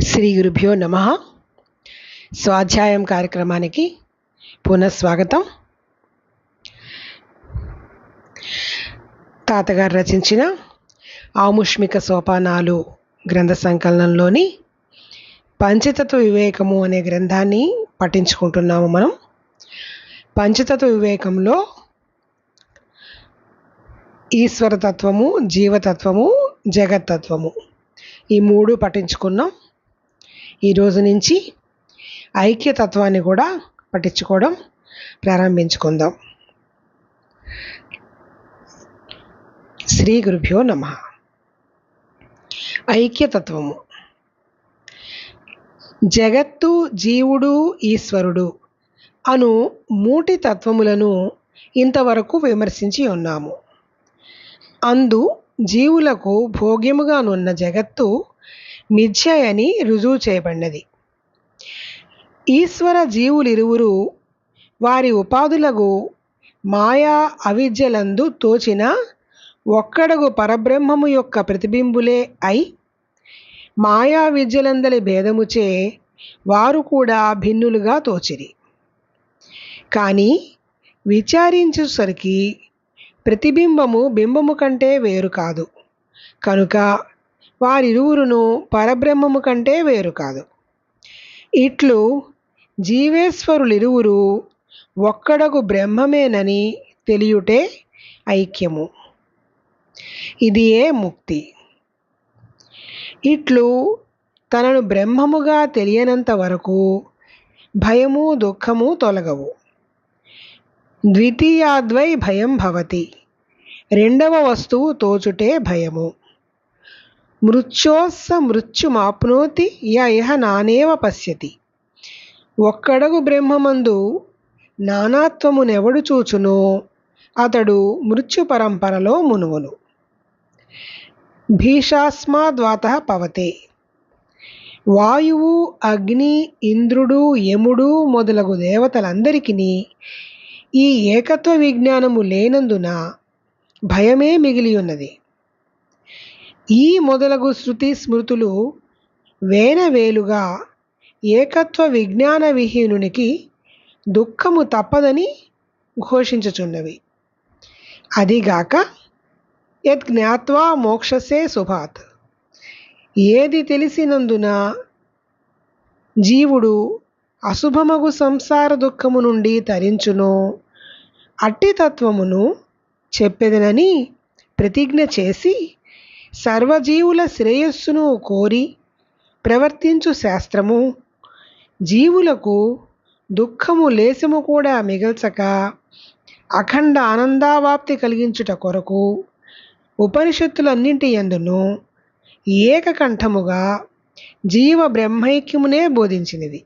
శ్రీ గురుభ్యో నమః. స్వాధ్యాయం కార్యక్రమానికి పునఃస్వాగతం. తాతగారు రచించిన ఆముష్మిక సోపానాలు గ్రంథ సంకలనంలోని పంచతత్వ వివేకము అనే గ్రంథాన్ని పఠించుకుంటున్నాము. మనం పంచతత్వ వివేకంలో ఈశ్వరతత్వము, జీవతత్వము, జగత్తత్వము ఈ మూడు పఠించుకున్నాం. ఈరోజు నుంచి ఐక్యతత్వాన్ని కూడా పఠించుకోవడం ప్రారంభించుకుందాం. శ్రీ గురుభ్యో నమః. ఐక్యతత్వము. జగత్తు, జీవుడు, ఈశ్వరుడు అను మూటి తత్వములను ఇంతవరకు విమర్శించి ఉన్నాము. అందు జీవులకు భోగ్యముగానున్న జగత్తు మిథ్య అని రుజువు చేయబడినది. ఈశ్వర జీవులిరువురు వారి ఉపాధులకు మాయా అవిద్యలందు తోచిన ఒక్కడగు పరబ్రహ్మము యొక్క ప్రతిబింబులే అయి మాయా విద్యలందలి భేదముచే వారు కూడా భిన్నులుగా తోచిరి. కానీ విచారించేసరికి ప్రతిబింబము బింబము కంటే వేరు కాదు కనుక వారిరువురును పరబ్రహ్మము కంటే వేరు కాదు. ఇట్లు జీవేశ్వరులిరువురు ఒక్కడగు బ్రహ్మమేనని తెలియుటే ఐక్యము. ఇది ఏ ముక్తి. ఇట్లు తనను బ్రహ్మముగా తెలియనంత వరకు భయము, దుఃఖము తొలగవు. ద్వితీయాద్వై భయం భవతి. రెండవ వస్తువు తోచుటే భయము. మృత్యోస్స మృత్యుమాప్నోతి య ఇహ నానేవ పశ్యతి. ఒక్కడగు బ్రహ్మమందు నానాత్వమునెవడు చూచునో అతడు మృత్యు పరంపరలో మునుగును. భీషాస్మాద్వాతః పవతే. వాయువు, అగ్ని, ఇంద్రుడు, యముడు మొదలగు దేవతలందరికీ ఈ ఏకత్వ విజ్ఞానము లేనందున భయమే మిగిలి ఉన్నది. ఈ మొదలగు శృతి స్మృతులు వేనవేలుగా ఏకత్వ విజ్ఞాన విహీనునికి దుఃఖము తప్పదని ఘోషించుచున్నవి. అదిగాక యజ్ఞాత్వా మోక్షసే శుభాత్. ఏది తెలిసినందున జీవుడు అశుభమగు సంసార దుఃఖము నుండి తరించునో అట్టి తత్వమును చెప్పెదనని ప్రతిజ్ఞ చేసి సర్వజీవుల శ్రేయస్సును కోరి ప్రవర్తించు శాస్త్రము జీవులకు దుఃఖము లేశము కూడా మిగల్చక అఖండ ఆనందావాప్తి కలిగించుట కొరకు ఉపనిషత్తులన్నింటి యందును ఏకకంఠముగా జీవ బ్రహ్మైక్యమునే బోధించినది.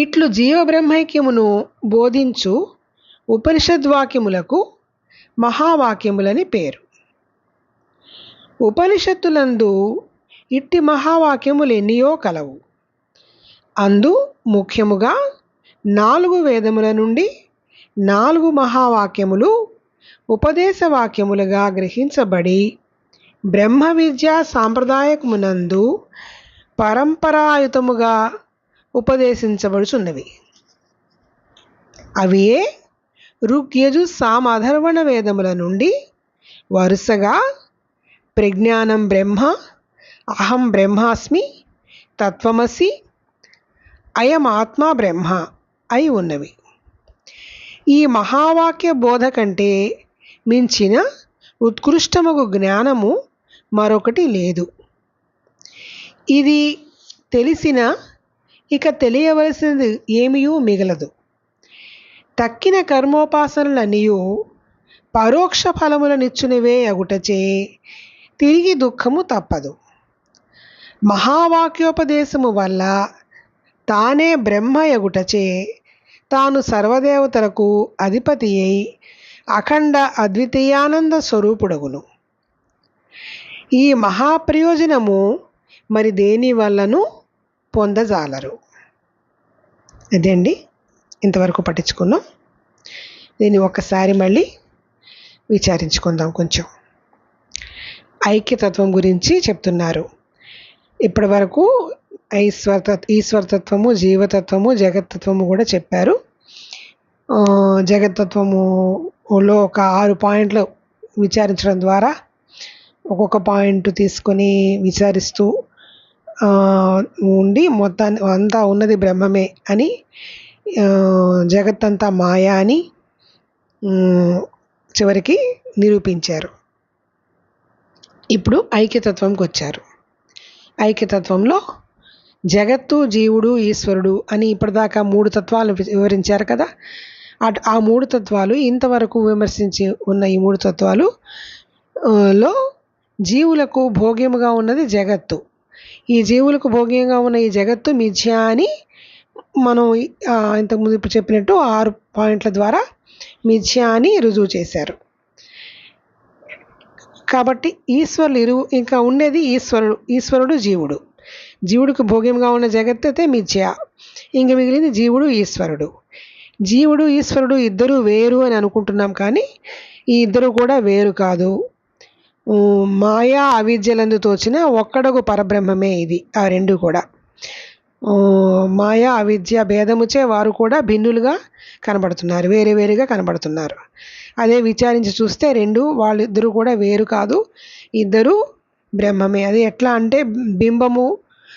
ఇట్లు జీవ బ్రహ్మైక్యమును బోధించు ఉపనిషద్వాక్యములకు మహావాక్యములని పేరు. ఉపనిషత్తులందు ఇట్టి మహావాక్యములు ఎన్నియో కలవు. అందు ముఖ్యముగా 4 వేదముల నుండి 4 మహావాక్యములు ఉపదేశవాక్యములుగా గ్రహించబడి బ్రహ్మ విద్యా సాంప్రదాయమునందు పరంపరాయుతముగా ఉపదేశించబడుచున్నవి. అవి ఋగ్యజు సామ అథర్వణ వేదముల నుండి వరుసగా ప్రజ్ఞానం బ్రహ్మ, అహం బ్రహ్మాస్మి, తత్వమసి, అయం ఆత్మా బ్రహ్మ అయి ఉన్నవి. ఈ మహావాక్య బోధ కంటే మించిన ఉత్కృష్టమగు జ్ఞానము మరొకటి లేదు. ఇది తెలిసిన ఇక తెలియవలసినది ఏమీయూ మిగలదు. తక్కిన కర్మోపాసనలనియు పరోక్ష ఫలములనిచ్చునవే అగుటచే తిరిగి దుఃఖము తప్పదు. మహావాక్యోపదేశము వల్ల తానే బ్రహ్మ యగుటచే తాను సర్వదేవతలకు అధిపతి అయి అఖండ అద్వితీయానంద స్వరూపుడగును. ఈ మహాప్రయోజనము మరి దేని వల్లను పొందజాలరు. అదండి ఇంతవరకు పట్టించుకున్నాం. దీన్ని ఒక్కసారి మళ్ళీ విచారించుకుందాం. కొంచెం ఐక్యతత్వం గురించి చెప్తున్నారు. ఇప్పటి వరకు ఈశ్వరతత్వము, జీవతత్వము, జగత్తత్వము కూడా చెప్పారు. జగత్తత్వములో ఒక 6 పాయింట్లు విచారించడం ద్వారా ఒక్కొక్క పాయింట్ తీసుకొని విచారిస్తూ ఉండి మొత్తాన్ని అంతా ఉన్నది బ్రహ్మమే అని, జగత్తంతా మాయా అని చివరికి నిరూపించారు. ఇప్పుడు ఐక్యతత్వంకి వచ్చారు. ఐక్యతత్వంలో జగత్తు, జీవుడు, ఈశ్వరుడు అని ఇప్పటిదాకా 3 తత్వాలను వివరించారు కదా. ఆ 3 తత్వాలు ఇంతవరకు విమర్శించి ఉన్న ఈ 3 తత్వాలు లో జీవులకు భోగ్యముగా ఉన్నది జగత్తు. ఈ జీవులకు భోగ్యంగా ఉన్న ఈ జగత్తు మిథ్య అని మనం ఇంతకుముందు ఇప్పుడు చెప్పినట్టు 6 పాయింట్ల ద్వారా మిథ్య అని రుజువు చేశారు. కాబట్టి ఇంకా ఉండేది ఈశ్వరుడు, జీవుడు. జీవుడికి భోగ్యంగా ఉన్న జగత్తు అయితే మిథ్య. ఇంక మిగిలింది జీవుడు, ఈశ్వరుడు. జీవుడు, ఈశ్వరుడు ఇద్దరు వేరు అని అనుకుంటున్నాం, కానీ ఈ ఇద్దరు కూడా వేరు కాదు. మాయా అవిద్యలందు తోచిన ఒక్కడగు పరబ్రహ్మమే ఇది. ఆ రెండు కూడా మాయా అవిద్య భేదముచే వారు కూడా భిన్నులుగా కనబడుతున్నారు, వేరే వేరుగా కనబడుతున్నారు. అదే విచారించి చూస్తే వాళ్ళిద్దరూ కూడా వేరు కాదు, ఇద్దరు బ్రహ్మమే. అది ఎట్లా అంటే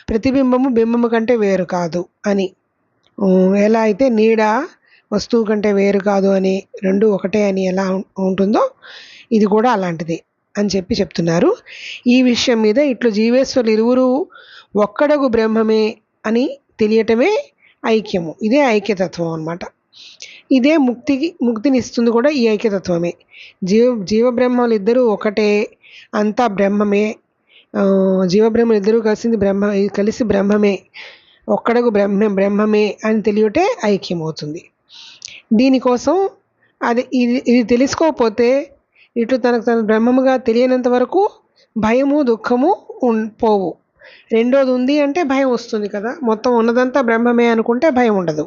ప్రతిబింబము బింబము కంటే వేరు కాదు అని. ఎలా అయితే నీడ వస్తువు కంటే వేరు కాదు అని, రెండు ఒకటే అని ఎలా ఉంటుందో ఇది కూడా అలాంటిది అని చెప్తున్నారు. ఈ విషయం మీద ఇట్లు జీవేశ్వరులు ఇరువురు ఒక్కడగు బ్రహ్మమే అని తెలియటమే ఐక్యము. ఇదే ఐక్యతత్వం అన్నమాట. ఇదే ముక్తిని ఇస్తుంది కూడా ఈ ఐక్యతత్వమే. జీవబ్రహ్మలు ఇద్దరూ ఒకటే, అంతా బ్రహ్మమే. జీవబ్రహ్మలు ఇద్దరూ కలిసి బ్రహ్మమే, ఒక్కడగు బ్రహ్మమే అని తెలియటే ఐక్యమవుతుంది. దీనికోసం ఇది తెలుసుకోకపోతే ఇటు తన బ్రహ్మముగా తెలియనంత వరకు భయము, దుఃఖము పోవు. రెండోది ఉంది అంటే భయం వస్తుంది కదా. మొత్తం ఉన్నదంతా బ్రహ్మమే అనుకుంటే భయం ఉండదు.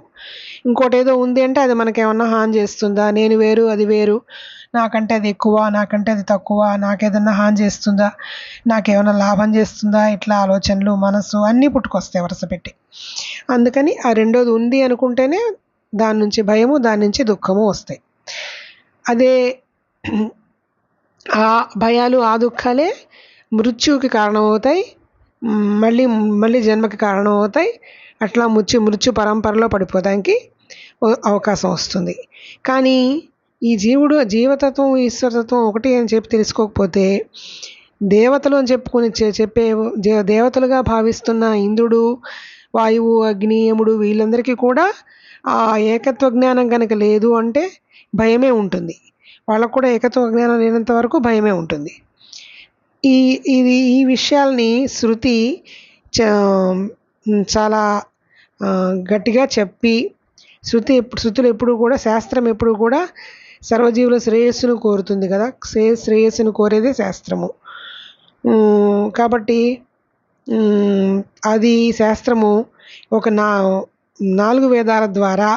ఇంకోటి ఏదో ఉంది అంటే అది మనకేమన్నా హాని చేస్తుందా, నేను వేరు అది వేరు, నాకంటే అది ఎక్కువ, నాకంటే అది తక్కువ, నాకేదన్నా హాని చేస్తుందా, నాకేమైనా లాభం చేస్తుందా, ఇట్లా ఆలోచనలు, మనసు అన్నీ పుట్టుకొస్తాయి వరుస పెట్టి. అందుకని ఆ రెండోది ఉంది అనుకుంటేనే దాని నుంచి భయము, దాని నుంచి దుఃఖము వస్తాయి. అదే ఆ భయాలు, ఆ దుఃఖాలే మృత్యువుకి కారణమవుతాయి, మళ్ళీ జన్మకి కారణమవుతాయి. అట్లా మృత్యు పరంపరలో పడిపోవడానికి అవకాశం వస్తుంది. కానీ ఈ జీవతత్వం, ఈశ్వరతత్వం ఒకటి అని తెలుసుకోకపోతే దేవతలు అని చెప్పే దేవతలుగా భావిస్తున్న ఇంద్రుడు, వాయువు, అగ్ని, యముడు వీళ్ళందరికీ కూడా ఆ ఏకత్వ జ్ఞానం కనుక లేదు అంటే భయమే ఉంటుంది. వాళ్ళకు కూడా ఏకత్వ జ్ఞానం లేనంత వరకు భయమే ఉంటుంది. ఈ విషయాల్ని శృతి చాలా గట్టిగా చెప్పి, శృతులు ఎప్పుడు కూడా, శాస్త్రం ఎప్పుడు కూడా సర్వజీవుల శ్రేయస్సును కోరుతుంది కదా. శ్రేయస్సును కోరేదే శాస్త్రము. కాబట్టి అది శాస్త్రము ఒక 4 వేదాల ద్వారా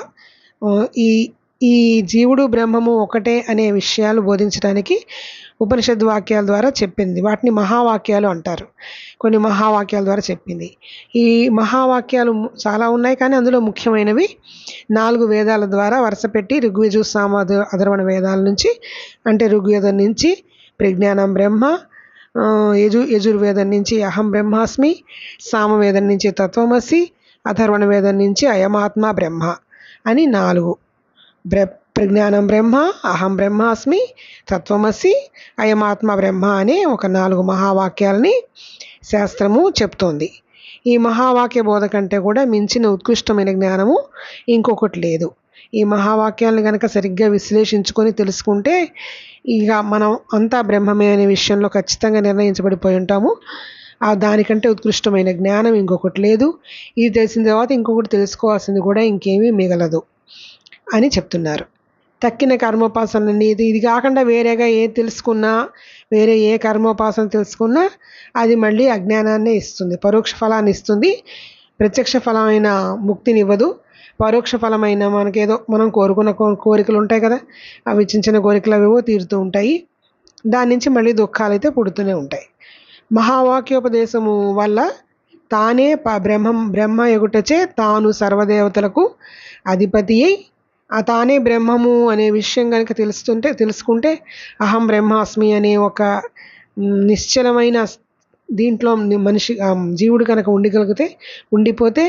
ఈ జీవుడు బ్రహ్మము ఒకటే అనే విషయాలు బోధించడానికి ఉపనిషద్ వాక్యాల ద్వారా చెప్పింది. వాటిని మహావాక్యాలు అంటారు. కొన్ని మహావాక్యాల ద్వారా చెప్పింది. ఈ మహావాక్యాలు చాలా ఉన్నాయి, కానీ అందులో ముఖ్యమైనవి 4 వేదాల ద్వారా వరుసపెట్టి ఋగ్వేజు, సామ, అథర్వణ వేదాల నుంచి, అంటే ఋగ్వేదం నుంచి ప్రజ్ఞానం బ్రహ్మ, యజుర్వేదం నుంచి అహం బ్రహ్మాస్మి, సామవేదం నుంచి తత్వమసి, అథర్వణ వేదం నుంచి అయమాత్మ బ్రహ్మ అని 4. ప్రజ్ఞానం బ్రహ్మ, అహం బ్రహ్మాస్మి, తత్వమసి, అయమాత్మ బ్రహ్మ అనే ఒక 4 మహావాక్యాలని శాస్త్రము చెప్తోంది. ఈ మహావాక్య బోధ కంటే కూడా మించిన ఉత్కృష్టమైన జ్ఞానము ఇంకొకటి లేదు. ఈ మహావాక్యాలను కనుక సరిగ్గా విశ్లేషించుకొని తెలుసుకుంటే ఇక మనం అంతా బ్రహ్మమే అనే విషయంలో ఖచ్చితంగా నిర్ణయించబడిపోయి ఉంటాము. దానికంటే ఉత్కృష్టమైన జ్ఞానం ఇంకొకటి లేదు. ఇది తెలిసిన తర్వాత ఇంకొకటి తెలుసుకోవాల్సింది కూడా ఇంకేమీ మిగలదు అని చెప్తున్నారు. తక్కిన కర్మోపాసనని ఇది కాకుండా వేరేగా వేరే ఏ కర్మోపాసన తెలుసుకున్నా అది మళ్ళీ అజ్ఞానాన్నే ఇస్తుంది, పరోక్ష ఫలాన్ని ఇస్తుంది. ప్రత్యక్ష ఫలమైన ముక్తిని ఇవ్వదు. పరోక్ష ఫలమైన మనం కోరుకున్న కోరికలు ఉంటాయి కదా, అవి చిన్న కోరికలు అవేవో తీరుతూ ఉంటాయి. దాని నుంచి మళ్ళీ దుఃఖాలు అయితే పుడుతూనే ఉంటాయి. మహావాక్యోపదేశము వల్ల తానే బ్రహ్మ ఎగుటచే తాను సర్వదేవతలకు అధిపతి అయి ఆ తానే బ్రహ్మము అనే విషయం కనుక తెలుసుకుంటే అహం బ్రహ్మాస్మి అనే ఒక నిశ్చలమైన దీంట్లో మనిషి జీవుడు కనుక ఉండిపోతే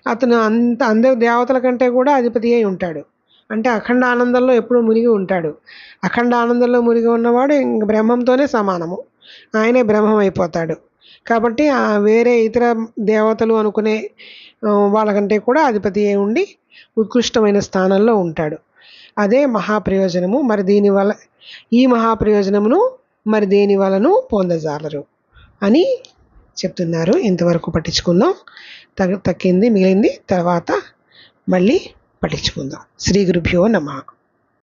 అతను అందరి దేవతల కంటే కూడా అధిపతి అయి ఉంటాడు. అంటే అఖండ ఆనందంలో ఎప్పుడూ మునిగి ఉంటాడు. అఖండ ఆనందంలో మునిగి ఉన్నవాడు ఇంక బ్రహ్మంతోనే సమానము. ఆయనే బ్రహ్మం అయిపోతాడు. కాబట్టి వేరే ఇతర దేవతలు అనుకునే వాళ్ళకంటే కూడా అధిపతి అయి ఉండి ఉత్కృష్టమైన స్థానంలో ఉంటాడు. అదే మహాప్రయోజనము. మరి దీనివల్ల ఈ మహాప్రయోజనమును మరి దేని వలన పొందజాలరు అని చెప్తున్నారు. ఇంతవరకు పట్టించుకుందాం. తక్కింది మిగిలింది తర్వాత మళ్ళీ పట్టించుకుందాం. శ్రీ గురుభ్యో నమః.